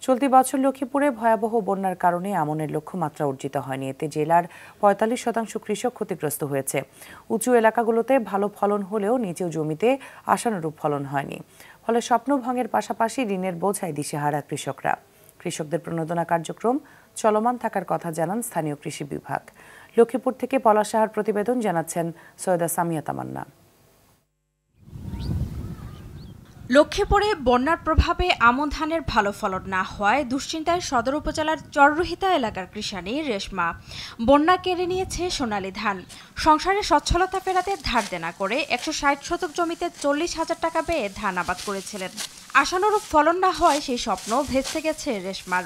চলতি বছর লক্ষ্মীপুরে ভয়াবহ বন্যার কারণে আমনের লক্ষ্যমাত্রা অর্জিত হয়নি। এতে জেলার ৪৫% কৃষক ক্ষতিগ্রস্ত হয়েছে। উঁচু এলাকাগুলোতে ভালো ফলন হলেও নিচু জমিতে আশানুরূপ ফলন হয়নি। ফলে স্বপ্নভঙ্গের পাশাপাশি ঋণের বোঝায় দিশেহারা কৃষকরা। কৃষকদের প্রণোদনা কার্যক্রম চলমান থাকার কথা জানান স্থানীয় কৃষি বিভাগ। লক্ষ্মীপুর থেকে পলাশ সাহার প্রতিবেদন, জানাচ্ছেন সৈয়দা সামিয়া তামান্না। লক্ষ্মীপুরে বন্যার প্রভাবে আমন ধানের ভালো ফলন না হওয়ায় দুশ্চিন্তায় সদর উপজেলার চররুহিতা এলাকার কৃষানী রেশমা। বন্যা কেড়ে নিয়েছে সোনালী ধান। সংসারে সচ্ছলতা ফেরাতে ধার দেনা করে ১৬০ শতক জমিতে ৪০,০০০ টাকা ব্যয়ে ধান আবাদ করেছিলেন। আশানুরূপ ফলন না হয় সেই স্বপ্ন ভেস্তে গেছে রেশমার।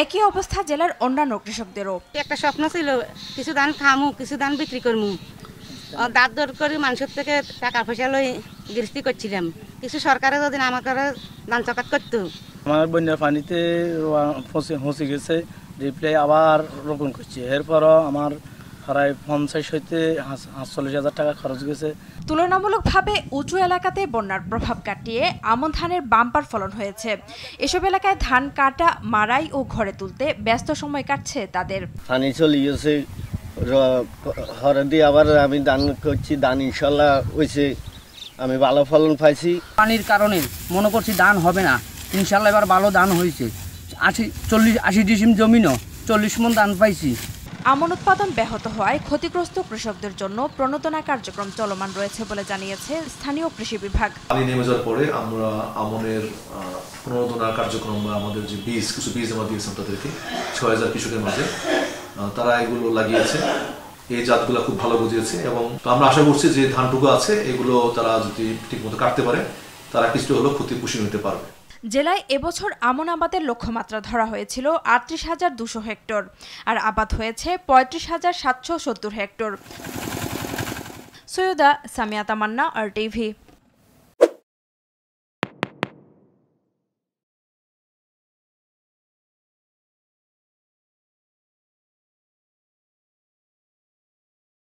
একই অবস্থা জেলার অন্যান্য কৃষকদেরও। একটা স্বপ্ন ছিল, কিছু ধান খামু, কিছু ধান বিক্রি করমু। দাঁত দর করে মানুষের থেকে টাকা পয়সা লই গৃহস্থী করছিলাম। কিছু সরকারে যদি আমার করে ধান চকাত করতো। আমার বন্যার পানিতে ফসে গেছে, রিপ্লাই আবার রোপণ করছি। এরপরও আমার প্রায় ৫০ হইতে ৪৮,০০০ টাকা খরচ গেছে। তুলনামূলকভাবে উঁচু এলাকাতে বন্যার প্রভাব কাটিয়ে আমন ধানের বাম্পার ফলন হয়েছে। এসব এলাকায় ধান কাটা, মাড়াই ও ঘরে তুলতে ব্যস্ত সময় কাটছে তাদের। পানি চলে গেছে, হরে দিয়ে আবার আমি ধান করছি, ধান ইনশাল্লাহ হয়েছে, আমি ভালো ফলন পাইছি। পানির কারণে মনে করছি ধান হবে না, ইনশাল্লাহ এবার ভালো ধান হয়েছে। ৮০ ডিসিম জমিনও ৪০ মণ ধান পাইছি। আমন উৎপাদন ব্যাহত হওয়ায় ক্ষতিগ্রস্ত কৃষকদের জন্য প্রণোদনা কার্যক্রম চলমান রয়েছে বলে জানিয়েছে স্থানীয় কৃষি বিভাগ। পানি নেমে যাওয়ার পরে আমরা আমনের প্রণোদনা কার্যক্রম, আমাদের যে কিছু বীজ আমরা দিয়েছিলাম তাদেরকে ৬,০০০ কৃষকের মাঝে, তারা এগুলো লাগিয়েছে। এই জাতগুলো খুব ভালো বুঝিয়েছে এবং আমরা আশা করছি যে ধানটুকু আছে এগুলো তারা যদি ঠিকমতো কাটতে পারে তারা কিছু হলেও ক্ষতি পুষিয়ে নিতে পারবে। জেলায় এবছর আমন আবাদের লক্ষ্যমাত্রা ধরা হয়েছিল ৩৮,২০০ হেক্টর, আর আবাদ হয়েছে ৩৫,৭৭০ হেক্টর। সৈয়দা সামিয়া তামান্না, RTV।